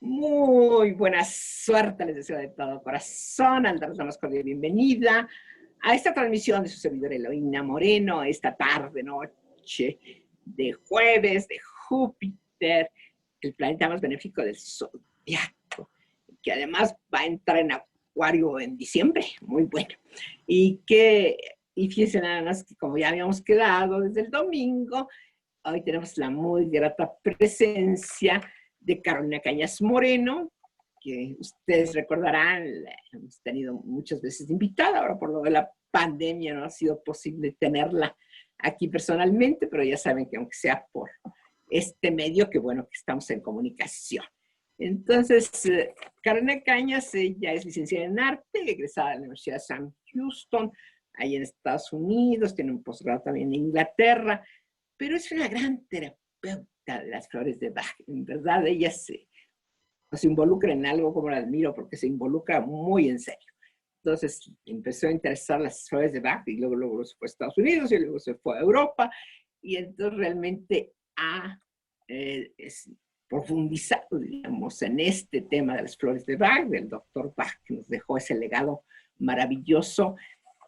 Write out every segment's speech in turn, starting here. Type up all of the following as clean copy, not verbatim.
Muy buena suerte, les deseo de todo corazón. Al darles la más cordial bienvenida a esta transmisión de su servidora Eloína Moreno, esta tarde, noche de jueves, de Júpiter, el planeta más benéfico del zodiaco, que además va a entrar en Acuario en diciembre, muy bueno. Y fíjense nada más que como ya habíamos quedado desde el domingo, hoy tenemos la muy grata presencia de Carolina Cañas Moreno, que ustedes recordarán, la hemos tenido muchas veces invitada, ahora por lo de la pandemia no ha sido posible tenerla aquí personalmente, pero ya saben que aunque sea por este medio, que bueno que estamos en comunicación. Entonces, Carolina Cañas, ella es licenciada en arte, egresada de la Universidad de Sam Houston, ahí en Estados Unidos, tiene un posgrado también en Inglaterra, pero es una gran terapeuta de las flores de Bach. En verdad, ella se involucra en algo como la admiro, porque se involucra muy en serio. Entonces empezó a interesar las flores de Bach y luego se fue a Estados Unidos y luego se fue a Europa y entonces realmente ha profundizado, digamos, en este tema de las flores de Bach, del doctor Bach, que nos dejó ese legado maravilloso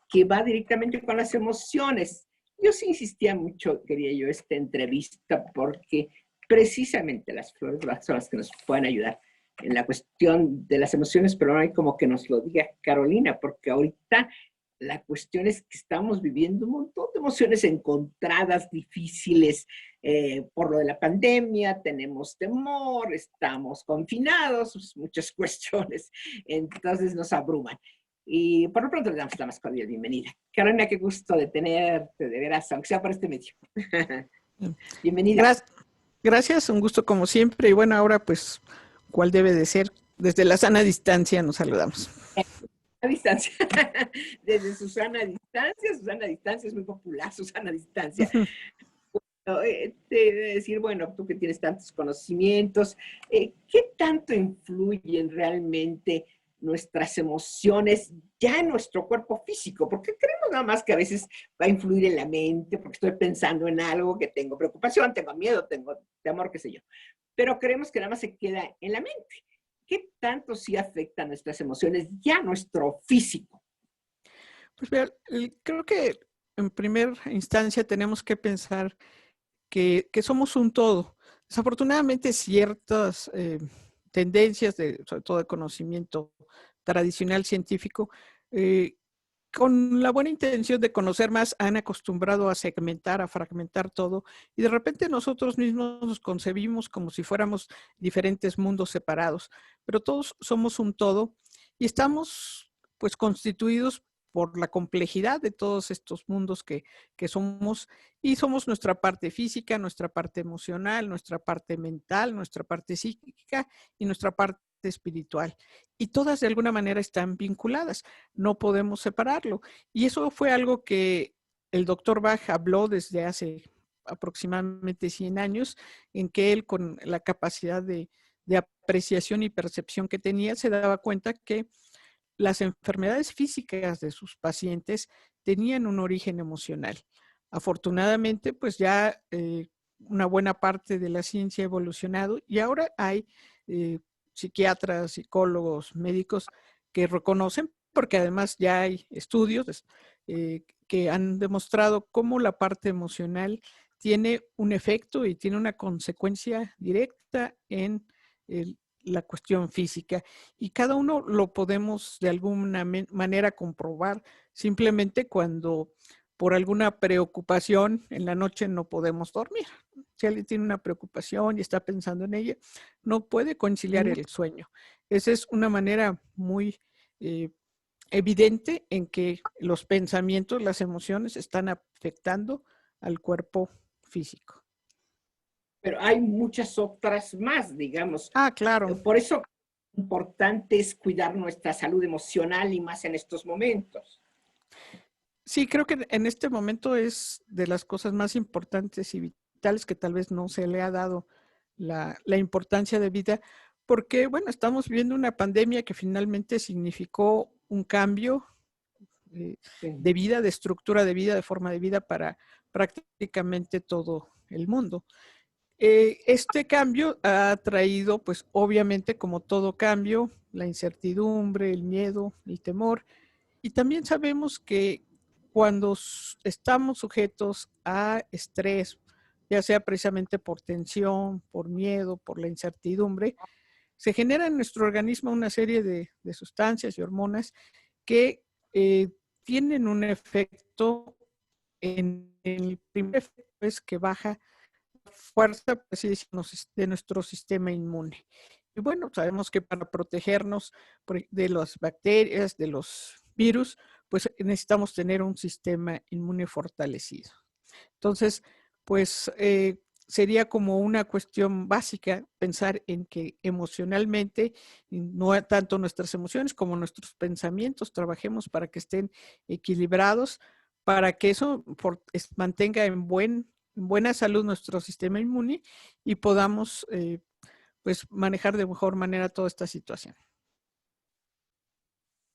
que va directamente con las emociones. Yo sí insistía mucho, quería yo, esta entrevista, porque precisamente las flores de Bach son las que nos pueden ayudar en la cuestión de las emociones, pero no hay como que nos lo diga Carolina, porque ahorita la cuestión es que estamos viviendo un montón de emociones encontradas, difíciles, por lo de la pandemia, tenemos temor, estamos confinados, muchas cuestiones, entonces nos abruman. Y por lo pronto le damos la más cordial bienvenida. Carolina, qué gusto de tenerte, de veras, aunque sea por este medio. Bienvenida. Gracias, un gusto como siempre. Y bueno, ahora pues, ¿cuál debe de ser? Desde la sana distancia nos saludamos. A distancia. Desde Susana Distancia. Susana Distancia es muy popular, Susana Distancia. Te de decir, bueno, tú que tienes tantos conocimientos, ¿qué tanto influyen realmente nuestras emociones ya en nuestro cuerpo físico? Porque creemos nada más que a veces va a influir en la mente, porque estoy pensando en algo, que tengo preocupación, tengo miedo, tengo temor, qué sé yo. Pero creemos que nada más se queda en la mente. ¿Qué tanto sí afectan nuestras emociones ya nuestro físico? Pues mira, creo que en primera instancia tenemos que pensar que somos un todo. Desafortunadamente ciertas tendencias, sobre todo de conocimiento tradicional científico, eh, con la buena intención de conocer más, han acostumbrado a segmentar, a fragmentar todo, y de repente nosotros mismos nos concebimos como si fuéramos diferentes mundos separados, pero todos somos un todo y estamos pues constituidos por la complejidad de todos estos mundos que somos, y somos nuestra parte física, nuestra parte emocional, nuestra parte mental, nuestra parte psíquica y nuestra parte espiritual. Y todas de alguna manera están vinculadas, no podemos separarlo. Y eso fue algo que el doctor Bach habló desde hace aproximadamente 100 años, en que él, con la capacidad de apreciación y percepción que tenía, se daba cuenta que las enfermedades físicas de sus pacientes tenían un origen emocional. Afortunadamente, pues ya una buena parte de la ciencia ha evolucionado y ahora hay psiquiatras, psicólogos, médicos que reconocen, porque además ya hay estudios que han demostrado cómo la parte emocional tiene un efecto y tiene una consecuencia directa en la cuestión física, y cada uno lo podemos de alguna manera comprobar simplemente cuando por alguna preocupación en la noche no podemos dormir. Si alguien tiene una preocupación y está pensando en ella, no puede conciliar el sueño. Esa es una manera muy evidente en que los pensamientos, las emociones están afectando al cuerpo físico. Pero hay muchas otras más, digamos. Ah, claro. Por eso importante es cuidar nuestra salud emocional y más en estos momentos. Sí, creo que en este momento es de las cosas más importantes y vitales que tal vez no se le ha dado la importancia de vida, porque, bueno, estamos viviendo una pandemia que finalmente significó un cambio de vida, de estructura de vida, de forma de vida para prácticamente todo el mundo. Este cambio ha traído, pues obviamente, como todo cambio, la incertidumbre, el miedo, el temor. Y también sabemos que cuando estamos sujetos a estrés, ya sea precisamente por tensión, por miedo, por la incertidumbre, se genera en nuestro organismo una serie de sustancias y hormonas que tienen un efecto en el primer efecto es que baja fuerza, pues, así decirnos, de nuestro sistema inmune. Y bueno, sabemos que para protegernos de las bacterias, de los virus, pues necesitamos tener un sistema inmune fortalecido. Entonces, pues sería como una cuestión básica pensar en que emocionalmente, no tanto nuestras emociones como nuestros pensamientos, trabajemos para que estén equilibrados, para que eso mantenga en buena salud nuestro sistema inmune y podamos pues manejar de mejor manera toda esta situación.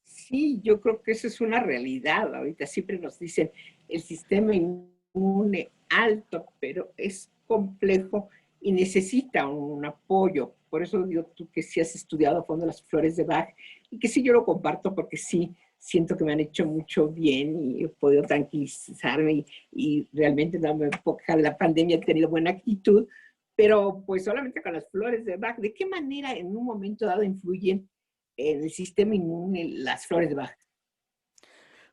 Sí, yo creo que eso es una realidad. Ahorita siempre nos dicen el sistema inmune alto, pero es complejo y necesita un apoyo. Por eso digo tú que sí has estudiado a fondo las flores de Bach y que sí yo lo comparto porque sí siento que me han hecho mucho bien y he podido tranquilizarme y realmente no me época la pandemia he tenido buena actitud, pero pues solamente con las flores de Bach. ¿De qué manera en un momento dado influyen en el sistema inmune las flores de Bach?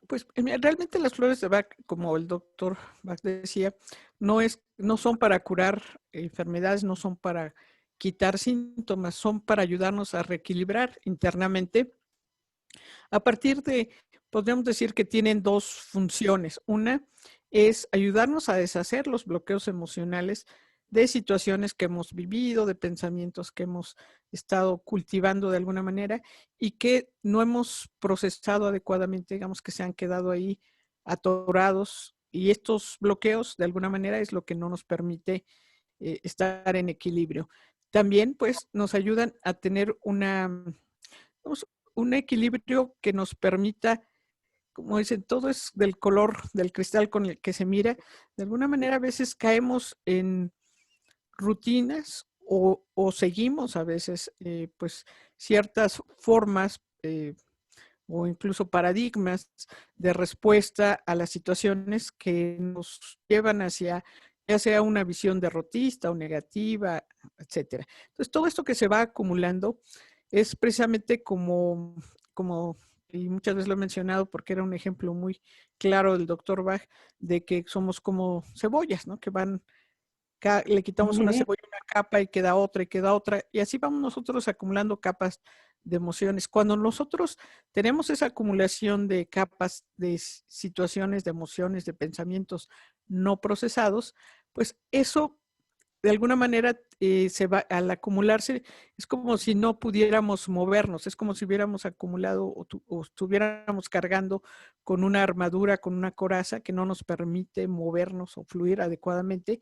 Pues realmente las flores de Bach, como el doctor Bach decía, no son para curar enfermedades, no son para quitar síntomas, son para ayudarnos a reequilibrar internamente. A partir de, podríamos decir que tienen dos funciones. Una es ayudarnos a deshacer los bloqueos emocionales de situaciones que hemos vivido, de pensamientos que hemos estado cultivando de alguna manera y que no hemos procesado adecuadamente, digamos que se han quedado ahí atorados. Y estos bloqueos, de alguna manera, es lo que no nos permite estar en equilibrio. También, pues, nos ayudan a tener un equilibrio que nos permita, como dicen, todo es del color del cristal con el que se mira. De alguna manera, a veces caemos en rutinas o seguimos a veces pues ciertas formas o incluso paradigmas de respuesta a las situaciones que nos llevan hacia ya sea una visión derrotista o negativa, etcétera. Entonces, todo esto que se va acumulando es precisamente como y muchas veces lo he mencionado porque era un ejemplo muy claro del doctor Bach, de que somos como cebollas, ¿no? Que le quitamos una cebolla, una capa y queda otra, y así vamos nosotros acumulando capas de emociones. Cuando nosotros tenemos esa acumulación de capas de situaciones, de emociones, de pensamientos no procesados, pues eso de alguna manera se va al acumularse, es como si no pudiéramos movernos, es como si hubiéramos acumulado o estuviéramos cargando con una armadura, con una coraza que no nos permite movernos o fluir adecuadamente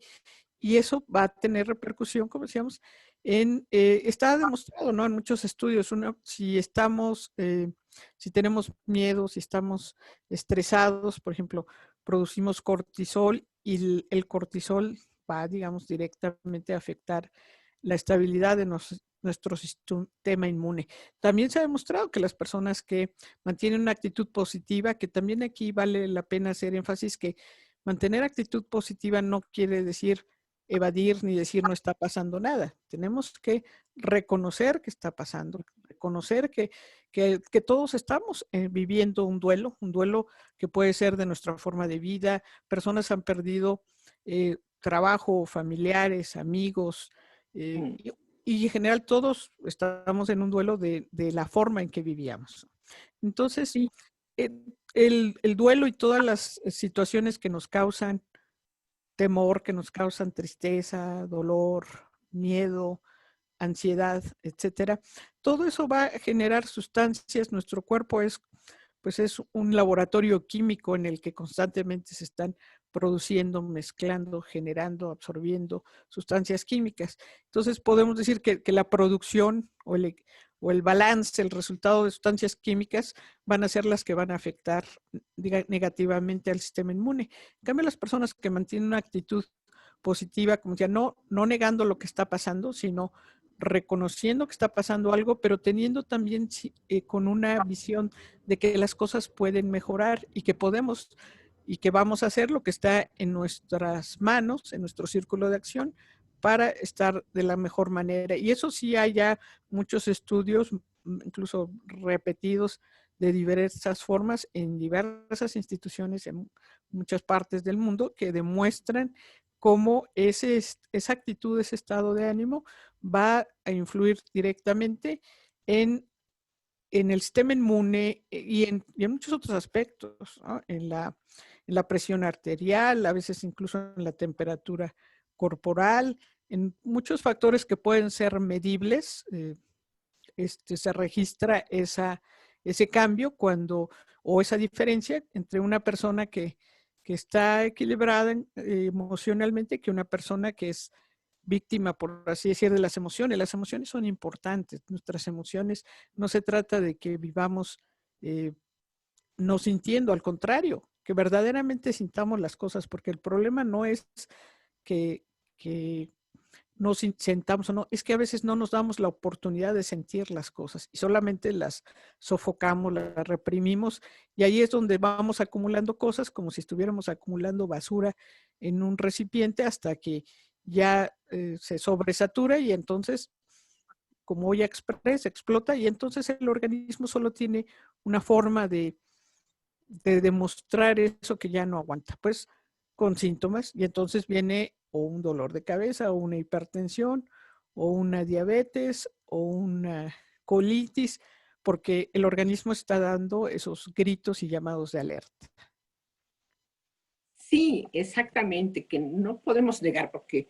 y eso va a tener repercusión, como decíamos, está demostrado, ¿no? En muchos estudios, si tenemos miedo, si estamos estresados, por ejemplo, producimos cortisol y el cortisol va, digamos, directamente a afectar la estabilidad de nuestro sistema inmune. También se ha demostrado que las personas que mantienen una actitud positiva, que también aquí vale la pena hacer énfasis que mantener actitud positiva no quiere decir evadir ni decir no está pasando nada. Tenemos que reconocer que está pasando, reconocer que todos estamos viviendo un duelo que puede ser de nuestra forma de vida. Personas han perdido trabajo, familiares, amigos, y en general todos estamos en un duelo de la forma en que vivíamos. Entonces, Sí. el duelo y todas las situaciones que nos causan temor, que nos causan tristeza, dolor, miedo, ansiedad, etcétera. Todo eso va a generar sustancias. Nuestro cuerpo pues es un laboratorio químico en el que constantemente se están produciendo, mezclando, generando, absorbiendo sustancias químicas. Entonces podemos decir que la producción o el balance, el resultado de sustancias químicas van a ser las que van a afectar negativamente al sistema inmune. En cambio, las personas que mantienen una actitud positiva, como decía, no negando lo que está pasando, sino reconociendo que está pasando algo, pero teniendo también con una visión de que las cosas pueden mejorar y que podemos y que vamos a hacer lo que está en nuestras manos, en nuestro círculo de acción, para estar de la mejor manera. Y eso sí hay ya muchos estudios, incluso repetidos, de diversas formas en diversas instituciones en muchas partes del mundo que demuestran cómo esa actitud, ese estado de ánimo va a influir directamente en el sistema inmune y en muchos otros aspectos, ¿no? En la presión arterial, a veces incluso en la temperatura corporal, en muchos factores que pueden ser medibles. Se registra ese cambio o esa diferencia entre una persona que está equilibrada emocionalmente que una persona que es víctima, por así decir, de las emociones. Las emociones son importantes. Nuestras emociones no se trata de que vivamos no sintiendo, al contrario, que verdaderamente sintamos las cosas, porque el problema no es que nos sentamos o no, es que a veces no nos damos la oportunidad de sentir las cosas y solamente las sofocamos, las reprimimos y ahí es donde vamos acumulando cosas como si estuviéramos acumulando basura en un recipiente hasta que ya se sobresatura y entonces, como olla express, explota y entonces el organismo solo tiene una forma de demostrar eso que ya no aguanta, pues con síntomas y entonces viene o un dolor de cabeza o una hipertensión o una diabetes o una colitis porque el organismo está dando esos gritos y llamados de alerta. Sí, exactamente, que no podemos negar porque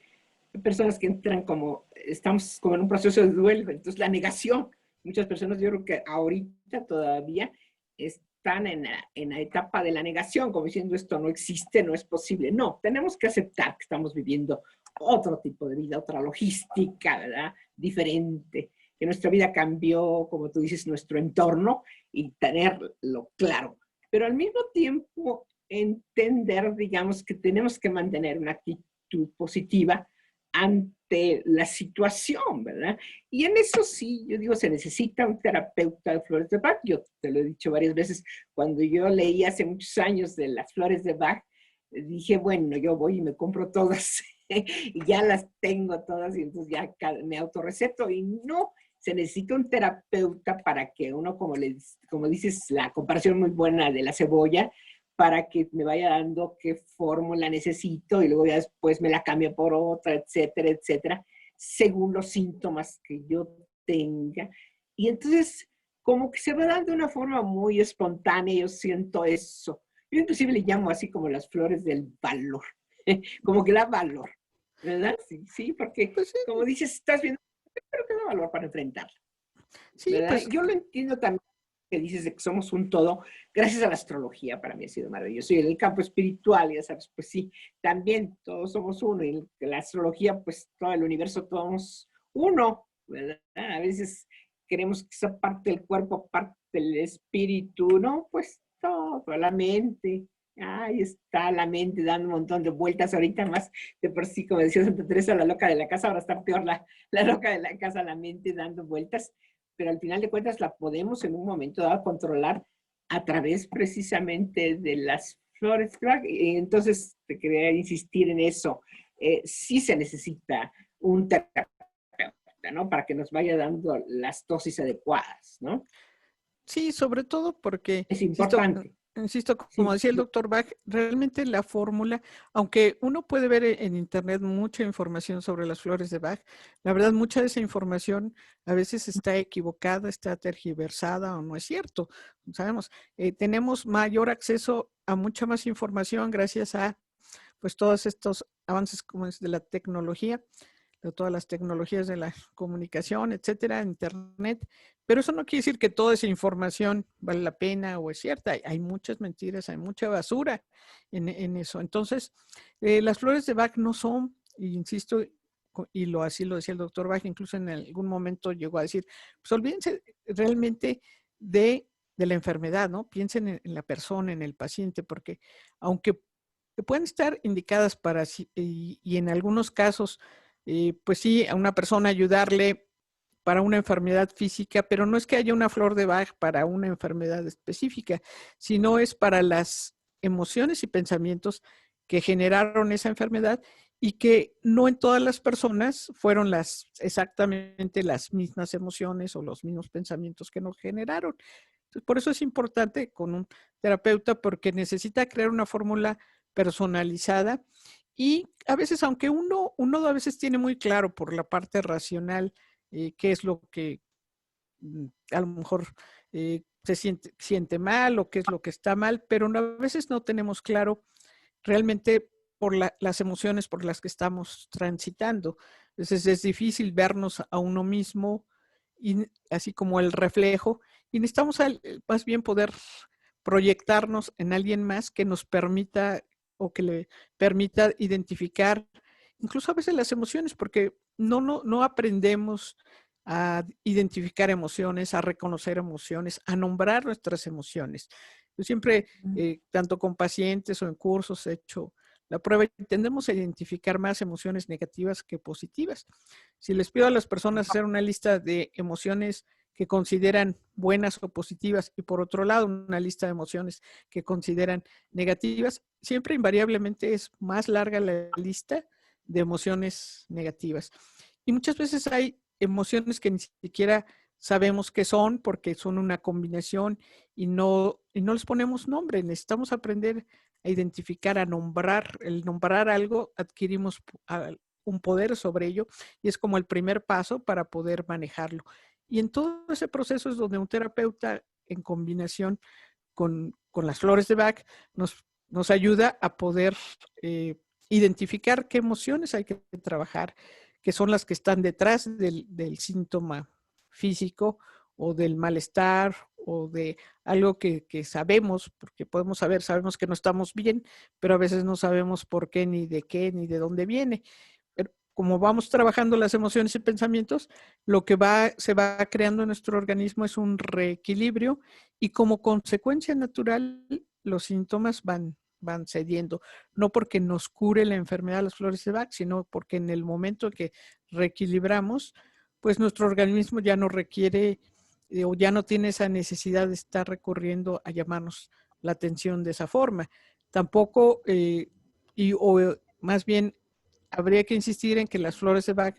hay personas que entran como, estamos como en un proceso de duelo, entonces la negación, muchas personas yo creo que ahorita todavía están en la etapa de la negación, como diciendo esto no existe, no es posible. No, tenemos que aceptar que estamos viviendo otro tipo de vida, otra logística, ¿verdad? Diferente, que nuestra vida cambió, como tú dices, nuestro entorno y tenerlo claro. Pero al mismo tiempo entender, digamos, que tenemos que mantener una actitud positiva ante la situación, ¿verdad? Y en eso sí, yo digo, se necesita un terapeuta de flores de Bach. Yo te lo he dicho varias veces, cuando yo leí hace muchos años de las flores de Bach, dije, bueno, yo voy y me compro todas, y ya las tengo todas, y entonces ya me autorreceto, y no, se necesita un terapeuta para que uno, como dices, la comparación muy buena de la cebolla, para que me vaya dando qué fórmula necesito y luego ya después me la cambio por otra, etcétera, etcétera, según los síntomas que yo tenga. Y entonces, como que se va dando de una forma muy espontánea, yo siento eso. Yo inclusive le llamo así como las flores del valor, como que da valor, ¿verdad? Sí, sí, porque Pues sí, como dices, estás viendo, pero que da valor para enfrentarlo, sí, ¿verdad? pues Yo lo entiendo también que dices de que somos un todo, gracias a la astrología, para mí ha sido maravilloso. Y en el campo espiritual, ya sabes, pues sí, también todos somos uno. Y en la astrología, pues todo el universo, todos uno, ¿verdad? A veces queremos que sea parte del cuerpo, parte del espíritu, ¿no? Pues todo, la mente. Ahí está la mente dando un montón de vueltas ahorita más de por sí, como decía Santa Teresa, la loca de la casa, ahora está peor la loca de la casa, la mente dando vueltas, pero al final de cuentas la podemos en un momento dado controlar a través precisamente de las flores. Y entonces te quería insistir en eso. Sí se necesita un terapeuta, ¿no? Para que nos vaya dando las dosis adecuadas, ¿no? sí, sobre todo porque, Es insisto, importante. insisto, como Sí, decía el doctor Bach, realmente la fórmula, aunque uno puede ver en internet mucha información sobre las flores de Bach, la verdad mucha de esa información a veces está equivocada, está tergiversada o no es cierto. Sabemos, tenemos mayor acceso a mucha más información gracias a pues todos estos avances como es de la tecnología, de todas las tecnologías de la comunicación, etcétera, internet, pero eso no quiere decir que toda esa información vale la pena o es cierta. Hay muchas mentiras, hay mucha basura en eso. Entonces, las flores de Bach no son, y insisto, y así lo decía el doctor Bach, incluso en algún momento llegó a decir, pues olvídense realmente de la enfermedad, ¿no? Piensen en la persona, en el paciente, porque aunque que pueden estar indicadas para, y en algunos casos, pues sí, a una persona ayudarle para una enfermedad física, pero no es que haya una flor de Bach para una enfermedad específica, sino es para las emociones y pensamientos que generaron esa enfermedad y que no en todas las personas fueron exactamente las mismas emociones o los mismos pensamientos que nos generaron. Entonces, por eso es importante con un terapeuta, porque necesita crear una fórmula personalizada y a veces, aunque uno a veces tiene muy claro por la parte racional qué es lo que a lo mejor se siente mal o qué es lo que está mal, pero a veces no tenemos claro realmente por las emociones por las que estamos transitando. Entonces es difícil vernos a uno mismo, y, así como el reflejo, y necesitamos más bien poder proyectarnos en alguien más que nos permita o que le permita identificar incluso a veces las emociones, porque no aprendemos a identificar emociones, a reconocer emociones, a nombrar nuestras emociones. Yo siempre, tanto con pacientes o en cursos, he hecho la prueba y tendemos a identificar más emociones negativas que positivas. Si les pido a las personas hacer una lista de emociones que consideran buenas o positivas y por otro lado una lista de emociones que consideran negativas, siempre invariablemente es más larga la lista de emociones negativas. Y muchas veces hay emociones que ni siquiera sabemos qué son porque son una combinación y no les ponemos nombre. Necesitamos aprender a identificar, a nombrar. El nombrar algo, adquirimos un poder sobre ello y es como el primer paso para poder manejarlo. Y en todo ese proceso es donde un terapeuta, en combinación con las flores de Bach, nos ayuda a poder identificar qué emociones hay que trabajar, que son las que están detrás del síntoma físico o del malestar o de algo que sabemos, porque sabemos que no estamos bien, pero a veces no sabemos por qué, ni de dónde viene. Pero como vamos trabajando las emociones y pensamientos, lo que se va creando en nuestro organismo es un reequilibrio y como consecuencia natural los síntomas van cediendo, no porque nos cure la enfermedad de las flores de Bach, sino porque en el momento en que reequilibramos, pues nuestro organismo ya no requiere o ya no tiene esa necesidad de estar recurriendo a llamarnos la atención de esa forma. Tampoco, o más bien, habría que insistir en que las flores de Bach,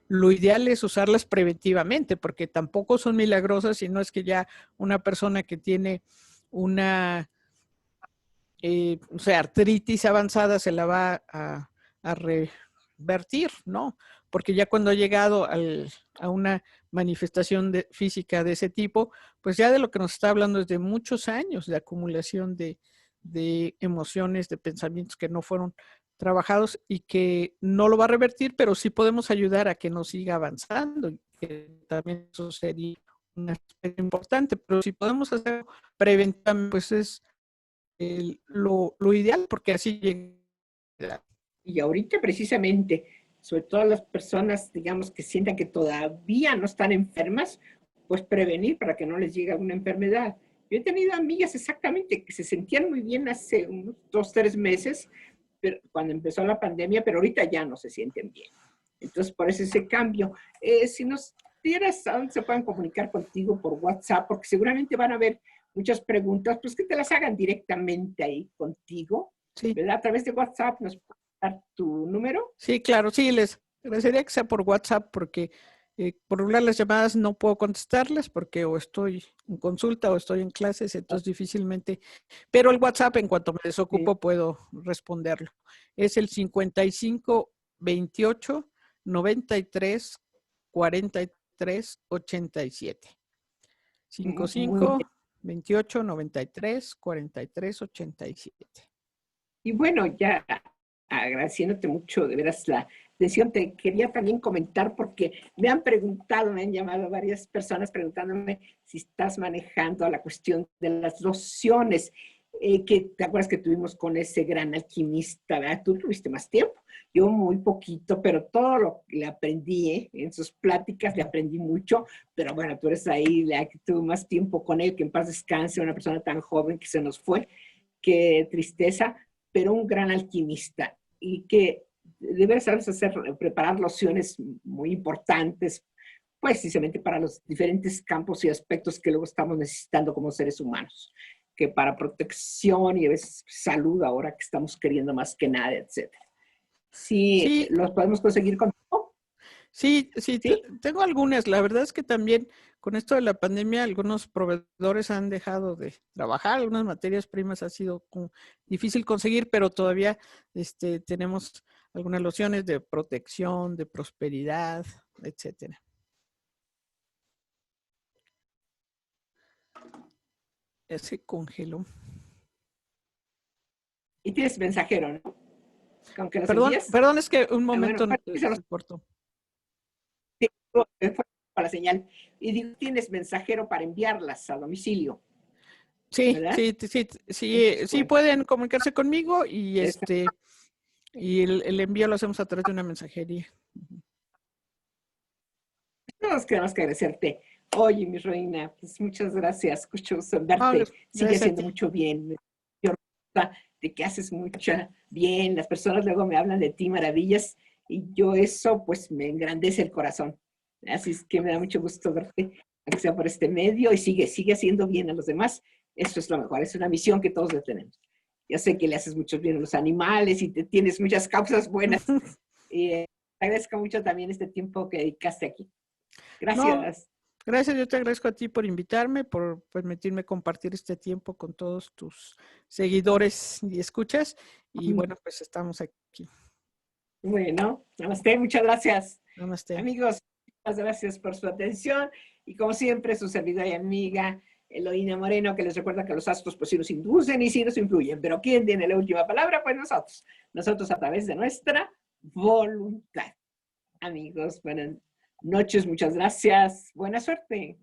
lo ideal es usarlas preventivamente, porque tampoco son milagrosas y no es que ya una persona que tiene una o sea, artritis avanzada se la va a revertir, ¿no? Porque ya cuando ha llegado a una manifestación física de ese tipo, pues ya de lo que nos está hablando es de muchos años de acumulación de emociones, de pensamientos que no fueron trabajados y que no lo va a revertir, pero sí podemos ayudar a que no siga avanzando, y que también eso sería un aspecto importante, pero si podemos hacer preventivamente, pues es lo ideal, porque así llega. Y ahorita precisamente, sobre todo las personas, digamos, que sientan que todavía no están enfermas, pues prevenir para que no les llegue alguna enfermedad. Yo he tenido amigas exactamente que se sentían muy bien hace unos 2, 3 meses, pero, cuando empezó la pandemia, pero ahorita ya no se sienten bien. Entonces, por eso ese cambio. Si nos dieras a dónde se pueden comunicar contigo por WhatsApp, porque seguramente van a haber muchas preguntas, pues que te las hagan directamente ahí contigo, Sí, ¿verdad? A través de WhatsApp nos puedes dar tu número. sí, claro, sí, les agradecería que sea por WhatsApp, porque por regular las llamadas no puedo contestarlas porque o estoy en consulta o estoy en clases, entonces difícilmente, pero el WhatsApp en cuanto me Sí. desocupo puedo responderlo. Es el 55 28 93 43 87. Muy 55 bien. 28 93 43 87. Y bueno, ya agradeciéndote mucho, de veras, la atención, te quería también comentar porque me han preguntado, me han llamado varias personas preguntándome si estás manejando la cuestión de las lociones, que te acuerdas que tuvimos con ese gran alquimista, ¿verdad? Tú tuviste más tiempo, yo muy poquito, pero todo lo que le aprendí, en sus pláticas le aprendí mucho, pero bueno, tú eres ahí, la que tuvo más tiempo con él, que en paz descanse, una persona tan joven que se nos fue, qué tristeza. pero un gran alquimista y que debe saber hacer, preparar lociones muy importantes, pues precisamente para los diferentes campos y aspectos que luego estamos necesitando como seres humanos, que para protección y a veces salud ahora que estamos queriendo más que nada, etcétera. Sí, Sí, los podemos conseguir con todo, sí, sí, ¿sí? tengo algunas. La verdad es que también con esto de la pandemia, algunos proveedores han dejado de trabajar, algunas materias primas ha sido difícil conseguir, pero todavía tenemos algunas lociones de protección, de prosperidad, etcétera. Ya se congeló. Y tienes mensajero, ¿no? Con que los Perdón, envíes. perdón, es que un Ah, bueno, momento pues, se cortó. fue para la señal. Y digo, tienes mensajero para enviarlas a domicilio, Sí, ¿verdad? sí, sí, sí, Entonces, sí bueno, pueden comunicarse conmigo y esa- y el envío lo hacemos a través de una mensajería. no nos queda más que agradecerte. Oye, mi reina, pues muchas gracias. Mucho gusto en Ah, verte. Sigue gracias a haciendo ti. mucho bien. Yo de que haces mucho bien. Las personas luego me hablan de ti maravillas y yo eso pues me engrandece el corazón. Así es que me da mucho gusto verte, aunque sea por este medio, y sigue haciendo bien a los demás. Eso es lo mejor, es una misión que todos tenemos. Yo sé que le haces mucho bien a los animales y te tienes muchas causas buenas. Y te agradezco mucho también este tiempo que dedicaste aquí. No, Gracias. gracias, yo te agradezco a ti por invitarme, por permitirme compartir este tiempo con todos tus seguidores y escuchas. Y bueno, pues estamos aquí. Bueno, namaste, muchas gracias. Namaste. Amigos, muchas gracias por su atención. Y como siempre, su servidora y amiga Eloína Moreno, que les recuerda que los astros pues sí nos inducen y sí nos influyen, pero ¿quién tiene la última palabra? Pues nosotros. Nosotros a través de nuestra voluntad. Amigos, buenas noches, muchas gracias. Buena suerte.